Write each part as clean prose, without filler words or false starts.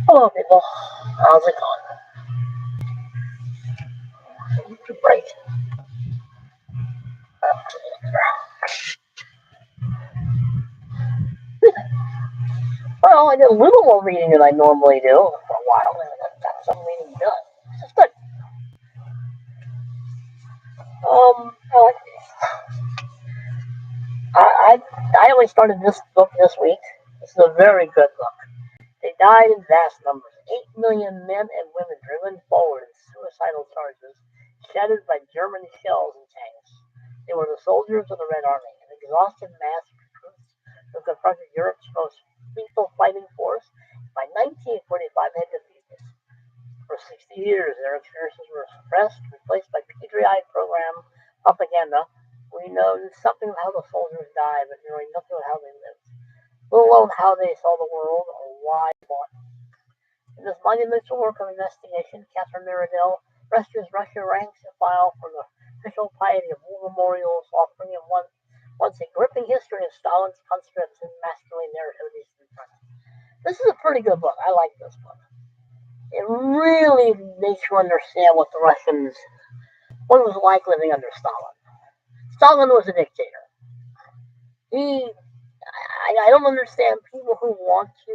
Hello, people. How's it going? Right. Well, I did a little more reading than I normally do for a while, and I got some reading done. This is good. I like I, I only started this book this week. This is a very good book. They died in vast numbers. 8 million men and women driven forward in suicidal charges, shattered by German shells and tanks. They were the soldiers of the Red Army, an exhausted mass of recruits who confronted Europe's most lethal fighting force. By 1945, had defeated. For 60 years, their experiences were suppressed, replaced by patriotic program propaganda. We know something of how the soldiers died, but knowing nothing of how they lived, let alone how they saw the world or why they fought. In this monumental work of investigation, Catherine Meridell rescues Russia ranks and file for the official piety of war memorials, offering him once a gripping history of Stalin's conscripts and masculine narratives. This is a pretty good book. I like this book. It really makes you understand what the Russians, what it was like living under Stalin. Stalin was a dictator. I don't understand people who want to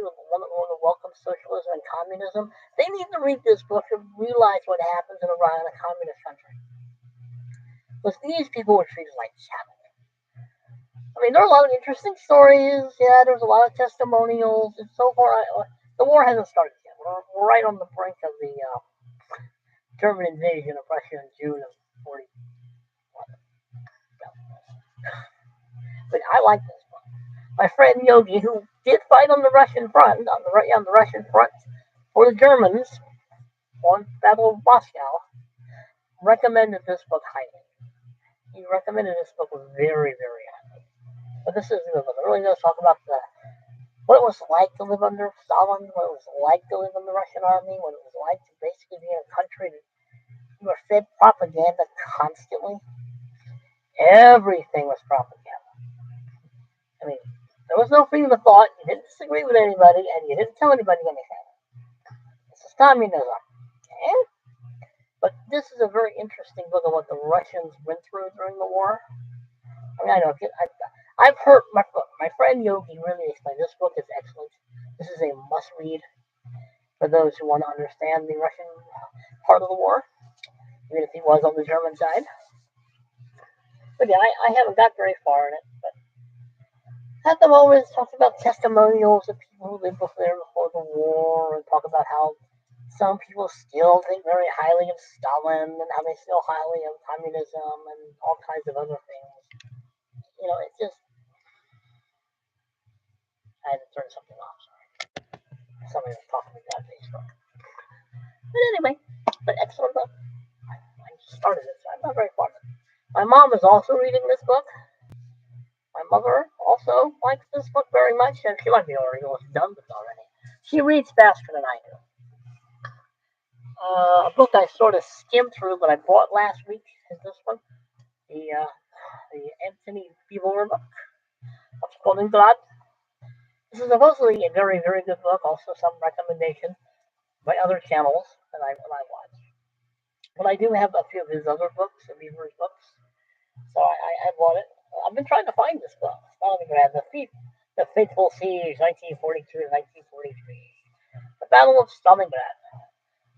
welcome socialism and communism. They need to read this book and realize what happens in Iran, a communist country. Because these people were treated like cattle. I mean, there are a lot of interesting stories. Yeah, there's a lot of testimonials. And so far, the war hasn't started yet. We're right on the brink of the German invasion of Russia in June of 40. But I like this book. My friend Yogi, who did fight on the Russian front, on the Russian front for the Germans on Battle of Moscow, recommended this book highly. He recommended this book very, very highly. But this is a good book. It really does talk about what it was like to live under Stalin, what it was like to live in the Russian army, what it was like to basically be in a country that you were fed propaganda constantly. Everything was propaganda. I mean, there was no freedom of thought. You didn't disagree with anybody, and you didn't tell anybody anything. This is communism. Okay? But this is a very interesting book of what the Russians went through during the war. I mean, I've heard my friend Yogi really explained. This book is excellent. This is a must-read for those who want to understand the Russian part of the war, even if he was on the German side. But yeah, I haven't got very far in it. But at the moment, it talks about testimonials of people who lived before the war, and talk about how some people still think very highly of Stalin and how they still highly of communism and all kinds of other things. You know, it's just. I had to turn something off, sorry. Somebody was talking to me on Facebook. But anyway, but excellent book. I started it, so I'm not very far. My mom is also reading this book. My mother also likes this book very much, and she might be already done with it already. She reads faster than I do. A book I sort of skimmed through, but I bought last week is this one, the Anthony Beevor book of Stalingrad. This is supposedly a very, very good book. Also, some recommendation by other channels that I watch. But I do have a few of his other books, the Beaver's books, so I bought it. I've been trying to find this book. Stalingrad, the Fateful Siege, 1942 to 1943. The Battle of Stalingrad.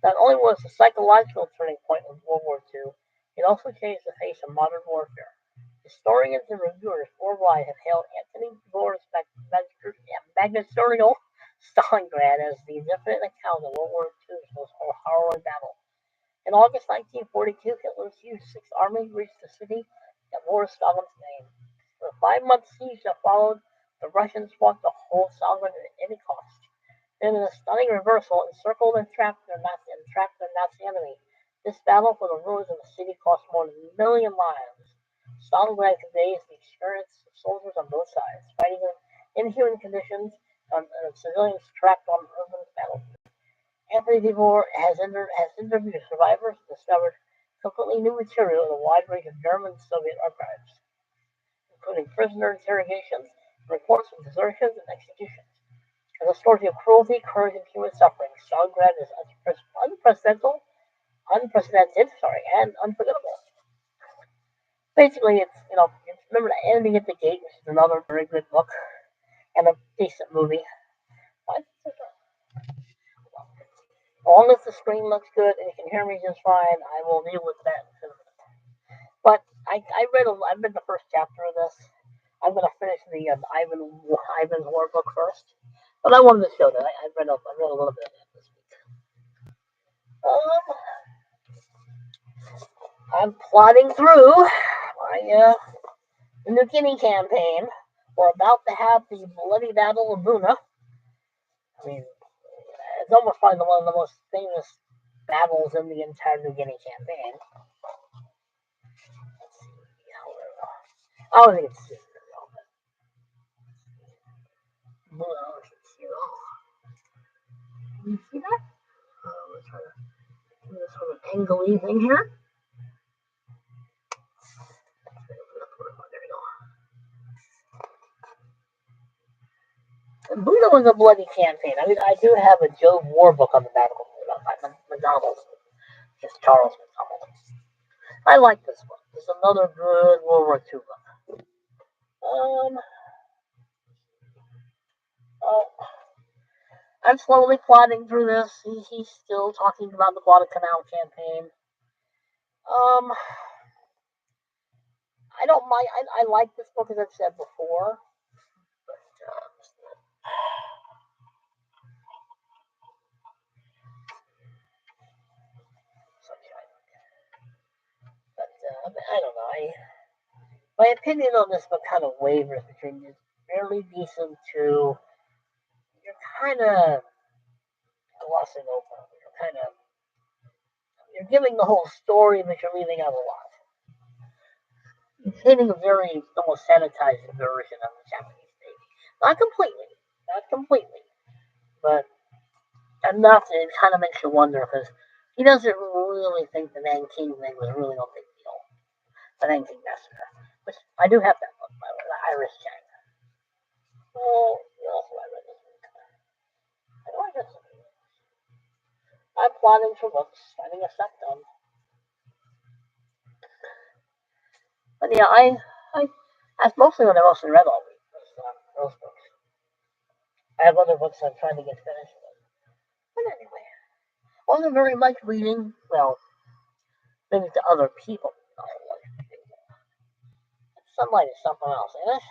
Not only was a psychological turning point of World War II, it also changed the face of modern warfare. Historians and reviewers worldwide have hailed Anthony Bohr's magisterial Stalingrad as the definite account of World War II's most harrowing battle. In August 1942, Hitler's huge Sixth Army reached the city that bore Stalin's name. For the 5-month siege that followed, the Russians fought to hold Stalingrad at any cost. Then, in a stunning reversal, encircled and trapped their Nazi enemy. This battle for the ruins of the city cost more than 1 million lives. Stalingrad conveys the experience of soldiers on both sides, fighting in inhuman conditions and civilians trapped on urban battlefields. Anthony Beevor has interviewed survivors and discovered completely new material in a wide range of German and Soviet archives, including prisoner interrogations, reports of desertions and executions. It's a story of cruelty, courage, and human suffering. Stalingrad is and unforgettable. Basically, remember the ending at the gate, which is another very good book and a decent movie. As long as the screen looks good and you can hear me just fine, I will deal with that. But I read the first chapter of this. I'm gonna finish the Ivan's War book first. But I wanted to show that I read a little bit of that this week. I'm plodding through my New Guinea campaign. We're about to have the bloody Battle of Buna. I mean, it's almost probably one of the most famous battles in the entire New Guinea campaign. Let's see. I don't think it's Sigler. You see that? Let's try to do this sort of angly thing here. There we go. Buddha was a bloody campaign. I mean, I do have a Job War book on the Battle of Buddha by McDonald. Just Charles McDonald. I like this book. It's another good World War II book. I'm slowly plodding through this. He's still talking about the Guadalcanal campaign. I don't mind. I like this book, as I've said before. But, I don't know. My opinion on this book kind of wavers between it's fairly decent to you're kind of glossing over. You're giving the whole story, but you're leaving out a lot. It's hitting a very almost sanitized version of the Japanese Navy. Not completely, but enough that it kind of makes you wonder because he doesn't really think the Nanking thing was really no big deal. The Nanking Massacre, which I do have that book, by the way, the Irish China. Oh, also I read this week. I know I read something. I'm plotting for books, finding a stuff done. But yeah, that's mostly what I mostly read all week. Those books. I have other books I'm trying to get finished with. But anyway, wasn't very much reading. Well, maybe to other people. Sunlight is something else, ain't it?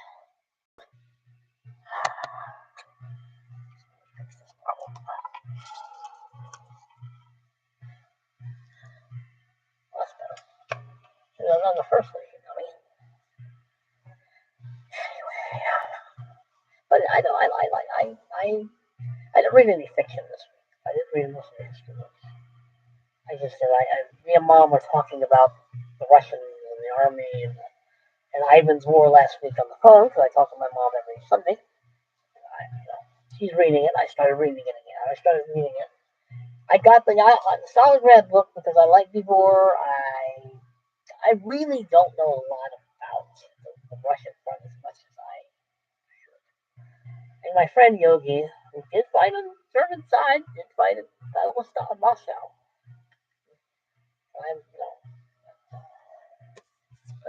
That's better. Should have done the first version, dummy. Anyway, but I know I didn't read any fiction this week. I didn't read most of the history books. I just said me and Mom were talking about the Russians and the army and Ivan's War last week on the phone because I talk to my mom every Sunday. She's reading it. I started reading it again. I got the Stalingrad book because I like the war. I really don't know a lot about the Russian front as much as I should. And my friend Yogi, who did fight on the German side, did fight at Moscow.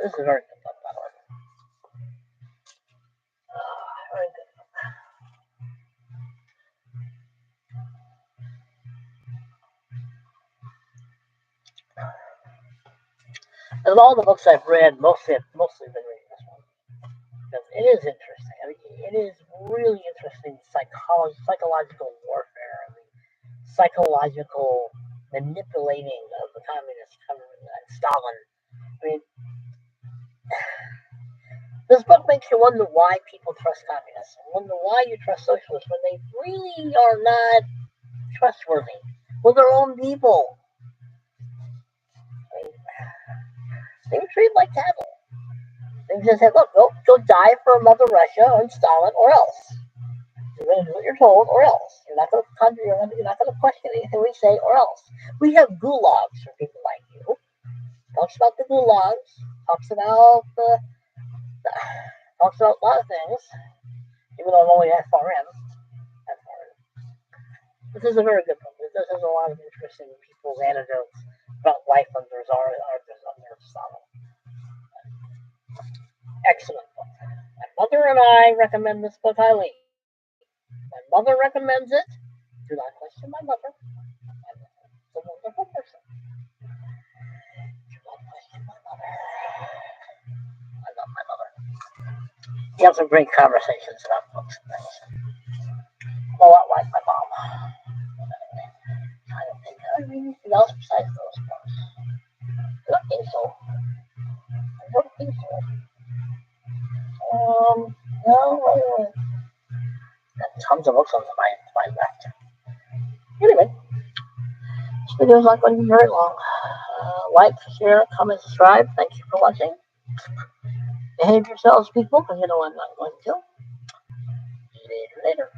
This is a very good book, by the way. Very good. Of all the books I've read, mostly been reading this one because it is interesting. I mean, it is really interesting psychological warfare, and the psychological manipulating of the communist government and Stalin. I mean, this book makes you wonder why people trust communists, and wonder why you trust socialists when they really are not trustworthy with their own people. I mean, they were treated like cattle. They just said, look, go die for Mother Russia and Stalin, or else. You're going to do what you're told, or else. You're not going to question anything we say, or else. We have gulags for people like you. Talks about the gulags. Talks about a lot of things. Even though I'm only that far in. This is a very good book. This has a lot of interesting people's anecdotes about life under Aristotle. Excellent book. My mother and I recommend this book highly. My mother recommends it. Do not question my mother. My mother is a wonderful person. Do not question my mother. I love my mother. We have some great conversations about books and things. A lot like my mom. I don't think I read anything else besides those books. I don't think so. I don't think so. No, got tons of books on my left. Anyway, this video is not going to be very long. Like, share, comment, subscribe. Thank you for watching. Behave yourselves, people, because you know I'm not going to. See you later.